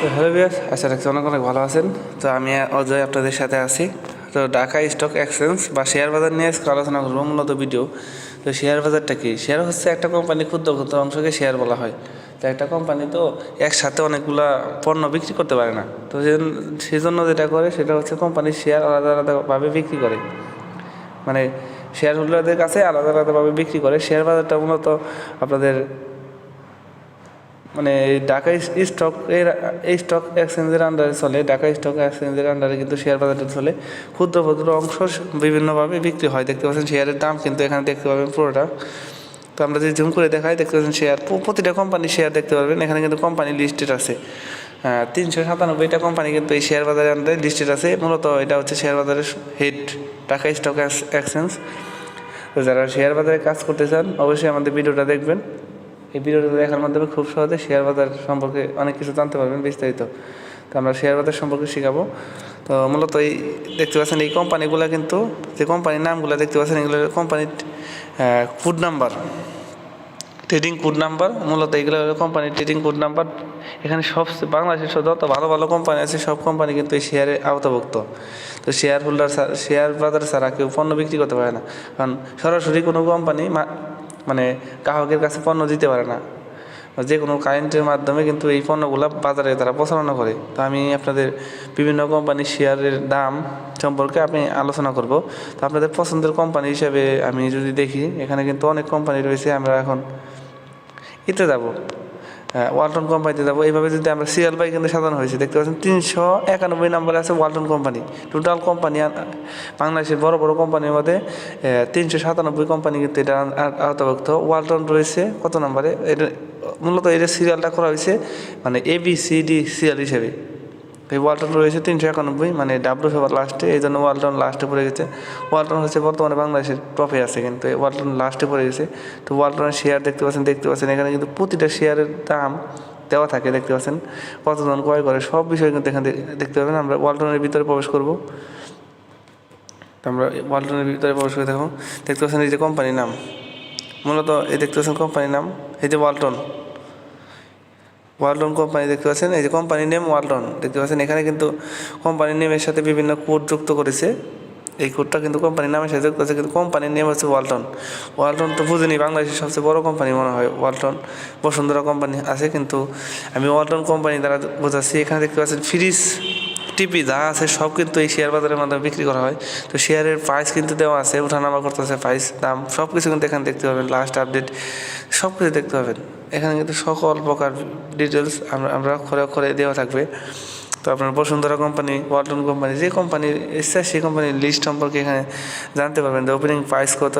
তো hello viewers, আশা রাখছি অনেক অনেক ভালো আছেন। তো আমি অজয় আপনাদের সাথে আছি। তো ঢাকা স্টক এক্সচেঞ্জ বা শেয়ার বাজার নিয়ে আজকে আলোচনা করবো মূলত ভিডিও। তো শেয়ার বাজারটা কি? শেয়ার হচ্ছে একটা কোম্পানি ক্ষুদ্র ক্ষুদ্র অংশকে শেয়ার বলা হয়। তো একটা কোম্পানি তো একসাথে অনেকগুলা পণ্য বিক্রি করতে পারে না। তো সেই জন্য যেটা করে সেটা হচ্ছে কোম্পানির শেয়ার আলাদা আলাদাভাবে বিক্রি করে, মানে শেয়ার হোল্ডারদের কাছে আলাদা আলাদাভাবে বিক্রি করে। শেয়ার বাজারটা মূলত আপনাদের মানে ঢাকা স্টক এক্সচেঞ্জের আন্ডারে চলে। ঢাকা স্টক এক্সচেঞ্জের আন্ডারে কিন্তু শেয়ার বাজারটা চলে। ক্ষুদ্র ক্ষুদ্র অংশ বিভিন্নভাবে বিক্রি হয়। দেখতে পাচ্ছেন শেয়ারের দাম কিন্তু এখানে দেখতে পাবেন পুরোটা। তো আমরা যদি জুম করে দেখাই, দেখতে পাচ্ছেন শেয়ার, প্রতিটা কোম্পানির শেয়ার দেখতে পারবেন। এখানে কিন্তু কোম্পানি লিস্টেড আছে 397টা কোম্পানি কিন্তু এই শেয়ার বাজারের আন্ডারে লিস্টেড আছে। মূলত এটা হচ্ছে শেয়ার বাজারের হেড, ঢাকা স্টক এক্সচেঞ্জ। তো যারা শেয়ার বাজারে কাজ করতে চান অবশ্যই আমাদের ভিডিওটা দেখবেন। এই ভিডিওটা দেখার মাধ্যমে খুব সহজে শেয়ার বাজার সম্পর্কে অনেক কিছু জানতে পারবেন বিস্তারিত। তো আমরা শেয়ার বাজার সম্পর্কে শেখাবো। তো মূলত এই দেখতে পাচ্ছেন এই কোম্পানিগুলো কিন্তু, যে কোম্পানির নামগুলো দেখতে পাচ্ছেন, এগুলো কোম্পানির code number, trading code number. মূলত এগুলো কোম্পানির ট্রেডিং কোড নাম্বার। এখানে সবচেয়ে বাংলাদেশের যত ভালো ভালো কোম্পানি আছে সব কোম্পানি কিন্তু এই শেয়ারে আওতাভুক্ত। তো শেয়ার হোল্ডার, শেয়ার বাজার ছাড়া কেউ পণ্য বিক্রি করতে পারে না, কারণ সরাসরি কোনো কোম্পানি মানে গ্রাহকের কাছে পণ্য দিতে পারে না। যে কোনো কারেন্টের মাধ্যমে কিন্তু এই পণ্যগুলো বাজারে তারা প্রচারণা করে। তো আমি আপনাদের বিভিন্ন কোম্পানির শেয়ারের দাম সম্পর্কে আমি আলোচনা করব। তো আপনাদের পছন্দের কোম্পানি হিসেবে আমি যদি দেখি, এখানে কিন্তু অনেক কোম্পানি রয়েছে। আমরা এখন এতে যাব, ওয়ালটন কোম্পানিতে যাবো। এইভাবে যদি আমরা সিরিয়াল বাই কিন্তু সাজানো হয়েছে, দেখতে পাচ্ছেন 391 নম্বরে আছে ওয়ালটন কোম্পানি। টোটাল কোম্পানি বাংলাদেশের বড় বড় কোম্পানির মধ্যে 397 কোম্পানি কিন্তু এটা আওতাভুক্ত। ওয়ালটন রয়েছে কত নম্বরে? এটা মূলত এটা সিরিয়ালটা করা হয়েছে মানে ABCD সিরিয়াল হিসেবে। এই ওয়ালটন রয়েছে 391, মানে ডাব্লু সবার লাস্টে, এই জন্য ওয়ালটন লাস্টে পড়ে গেছে। ওয়ালটন হচ্ছে বর্তমানে বাংলাদেশের টপে আছে, কিন্তু এই ওয়ালটন লাস্টে পড়ে গেছে। তো ওয়ালটনের শেয়ার দেখতে পাচ্ছেন এখানে কিন্তু প্রতিটা শেয়ারের দাম দেওয়া থাকে। দেখতে পাচ্ছেন কতজন ক্রয় করে, সব বিষয় কিন্তু এখানে দেখতে পাবেন। আমরা ওয়ালটনের ভিতরে প্রবেশ করব। তো আমরা ওয়ালটনের ভিতরে প্রবেশ করে দেখতে পাচ্ছেন এই যে কোম্পানির নাম, মূলত এই দেখতে পাচ্ছেন কোম্পানির নাম, এই যে ওয়ালটন কোম্পানি দেখতে পাচ্ছেন। এই যে কোম্পানির নেম ওয়ালটন দেখতে পাচ্ছেন। এখানে কিন্তু কোম্পানির নেমের সাথে বিভিন্ন কোড যুক্ত করেছে। এই কোডটা কিন্তু কোম্পানির নামের সাথে যুক্ত আছে, কিন্তু কোম্পানির নেম হচ্ছে ওয়ালটন। ওয়ালটন তো বুঝিনি, বাংলাদেশের সবচেয়ে বড় কোম্পানি মনে হয় ওয়ালটন। বসুন্ধরা কোম্পানি আছে, কিন্তু আমি ওয়ালটন কোম্পানি দ্বারা বোঝাচ্ছি। এখানে দেখতে পাচ্ছেন ফ্রিজ, টিভি যা আছে সব কিন্তু এই শেয়ার বাজারের মাধ্যমে বিক্রি করা হয়। তো শেয়ারের প্রাইস কিন্তু দেওয়া আছে, ওঠানামা করতেছে প্রাইস, দাম সব কিছু কিন্তু এখানে দেখতে পাবেন। লাস্ট আপডেট সব কিছু দেখতে পাবেন এখানে, কিন্তু সকল প্রকার ডিটেলস আমরা করে দেওয়া থাকবে। তো আপনার বসুন্ধরা কোম্পানি, ওয়ালটন কোম্পানি, যে কোম্পানির ইচ্ছা সেই কোম্পানির লিস্ট সম্পর্কে এখানে জানতে পারবেন। যে ওপেনিং প্রাইস কত,